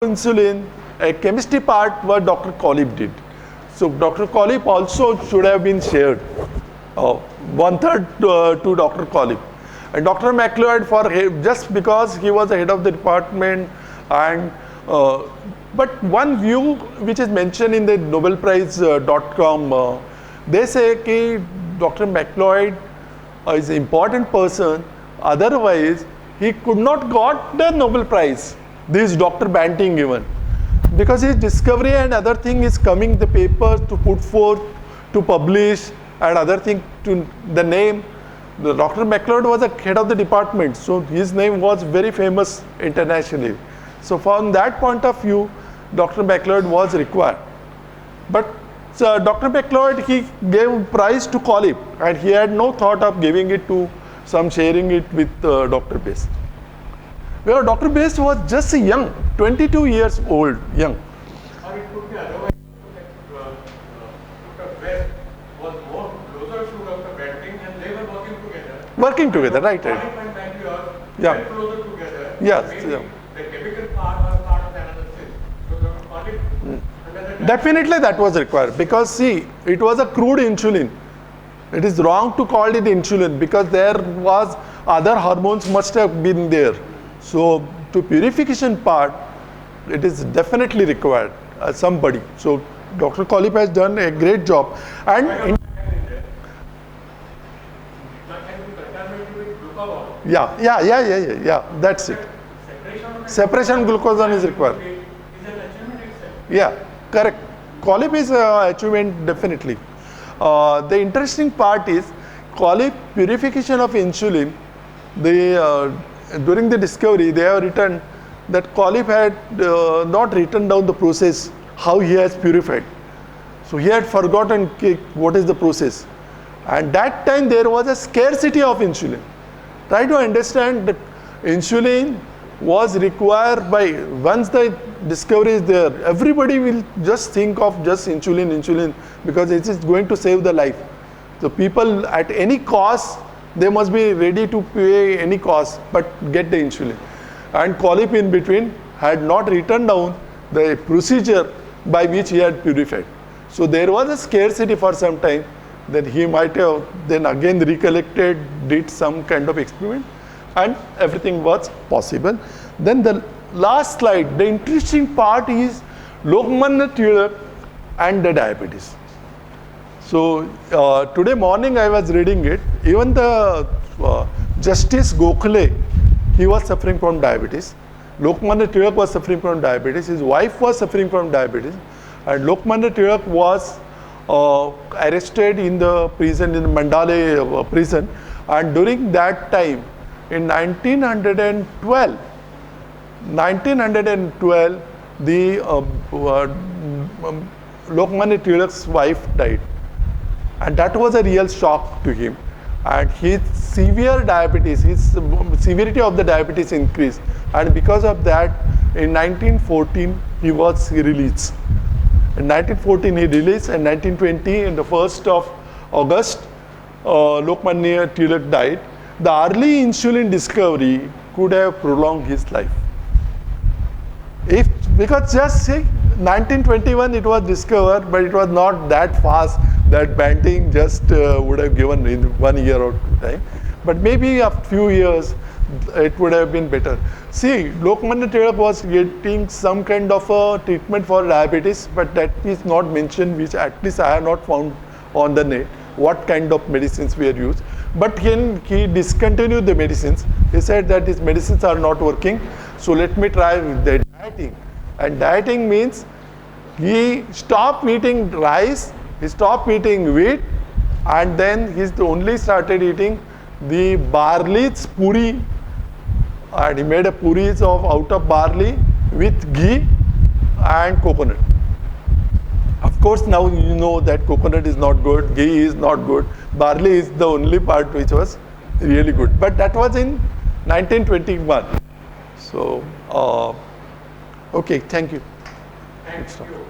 insulin, a chemistry part what Dr. Colip did. So Dr. Colip also should have been shared, one third to Dr. Colip. And Dr. MacLeod, for just because he was the head of the department, and but one view which is mentioned in the nobelprize.com, they say that Dr. MacLeod is an important person, otherwise he could not got the Nobel Prize. This is Dr. Banting even, because his discovery and other thing is coming the papers to put forth, to publish, and other thing to the name. Dr. MacLeod was the head of the department, so his name was very famous internationally. So from that point of view, Dr. MacLeod was required. But Dr. MacLeod, he gave prize to Colip, and he had no thought of giving it to some, sharing it with Dr. Best. Where Dr. Best was just young, 22 years old, young. Or it could be otherwise, Dr. Best was more closer to Dr. Banting and they were working together. Working together, right. Colip and Banting Yeah. were closer together. Yes. Maybe Yeah. the chemical part was part of the analysis. So Dr. Colip, Definitely that was required, because see, it was a crude insulin. It is wrong to call it insulin because there was other hormones must have been there. So to purification part, it is definitely required somebody. So Dr. Colip has done a great job. And yeah, that's it. Separation glucagon is required. Yeah, correct. Colip is achievement definitely. The interesting part is Colip purification of insulin. During the discovery, they have written that Colip had not written down the process how he has purified. So he had forgotten what is the process. And that time there was a scarcity of insulin. Try to understand that insulin was required by, once the discovery is there, everybody will just think of just insulin, because it is going to save the life. So people at any cost, they must be ready to pay any cost, but get the insulin. And Colip in between had not written down the procedure by which he had purified. So there was a scarcity for some time, that he might have then again recollected, did some kind of experiment, and everything was possible. Then the last slide, the interesting part is Lokmanya Tilak and the diabetes. So today morning I was reading it, even the Justice Gokhale, he was suffering from diabetes. Lokmanya Tilak was suffering from diabetes, his wife was suffering from diabetes, and Lokmanya Tilak was arrested in the prison, in Mandale prison, and during that time, in 1912, the Lokmanya Tilak's wife died, and that was a real shock to him. And his severe diabetes, his severity of the diabetes increased, and because of that, in 1914 he was released. In 1914 he released, and 1920, in the 1st of August, Lokmanya Tilak died. The early insulin discovery could have prolonged his life. Because just say 1921 it was discovered, but it was not that fast that Banting just would have given in 1 year or 2 time. But maybe a few years it would have been better. See, Lokmanya Tilak was getting some kind of a treatment for diabetes, but that is not mentioned, which at least I have not found on the net, what kind of medicines were used. But when he discontinued the medicines, he said that his medicines are not working, so let me try with the dieting. And dieting means he stopped eating rice, he stopped eating wheat, and then he only started eating the barley's puri, and he made a puris out of barley with ghee and coconut. Of course, now you know that coconut is not good, ghee is not good, barley is the only part which was really good. But that was in 1921. So, okay, thank you. Thank you.